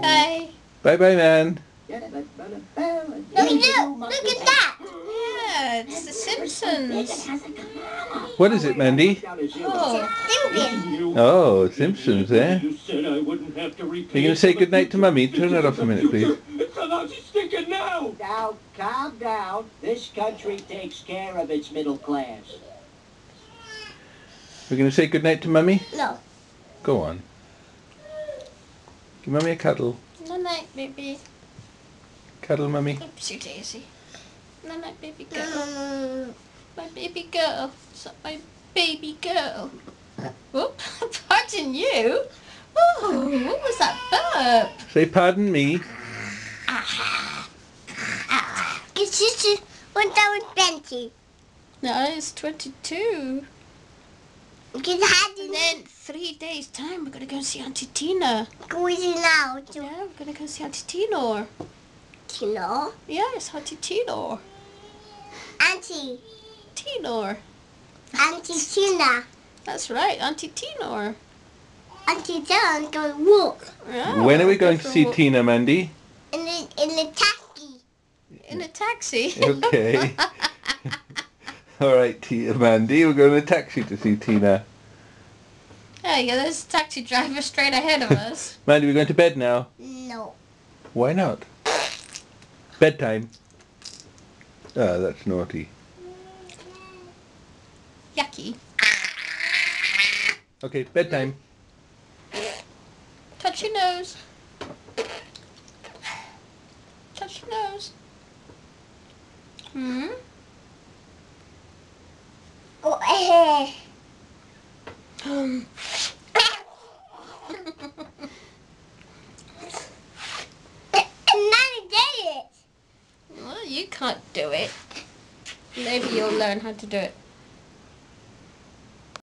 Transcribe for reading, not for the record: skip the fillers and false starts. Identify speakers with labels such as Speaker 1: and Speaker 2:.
Speaker 1: Bye-bye.
Speaker 2: Bye-bye, man.
Speaker 1: No, look at that. Yeah, it's the Simpsons.
Speaker 2: What is it, Mandy?
Speaker 1: Oh,
Speaker 2: Oh, Simpsons, eh? You said I wouldn't have to repeat. You're going to say goodnight to Mummy? Turn that off a minute, please. It's a lousy stinking now!
Speaker 3: Now, calm down. This country takes care of its middle class.
Speaker 2: We're going to say goodnight to Mummy?
Speaker 1: no.
Speaker 2: Go on. Give Mummy a cuddle.
Speaker 1: Night-night, baby.
Speaker 2: Cuddle, Mummy.
Speaker 1: Oopsie daisy. Night-night, baby girl. My baby girl. It's not my baby girl. Whoop, pardon you. Oh, what was that burp?
Speaker 2: Say pardon me.
Speaker 4: It's just 1,020.
Speaker 1: No, it's 22.
Speaker 4: Because I had
Speaker 1: And then 3 days time, we're going to go and see Auntie Tina.
Speaker 4: going out.
Speaker 1: Yeah, we're going to go see Auntie Tina.
Speaker 4: Tina.
Speaker 1: Yes, Auntie Tina.
Speaker 4: Auntie.
Speaker 1: Tina.
Speaker 4: Auntie Tina.
Speaker 1: That's right, Auntie Tina.
Speaker 4: Auntie Tina going to walk.
Speaker 1: Yeah,
Speaker 2: When are we going
Speaker 1: go
Speaker 2: to
Speaker 1: for a
Speaker 2: see
Speaker 1: walk.
Speaker 2: Tina, Mandy?
Speaker 4: In the taxi.
Speaker 1: In a taxi.
Speaker 2: Okay. All right, Mandy, we're going in a taxi to see Tina.
Speaker 1: Yeah, there's a taxi driver straight ahead of us.
Speaker 2: Mandy, we're going to bed now.
Speaker 4: No.
Speaker 2: Why not? Bedtime. Ah, that's naughty.
Speaker 1: Yucky.
Speaker 2: Okay, bedtime.
Speaker 1: Touch your nose. Touch your nose. Hmm?
Speaker 4: Oh, Nanny did it.
Speaker 1: Well, you can't do it. Maybe you'll learn how to do it.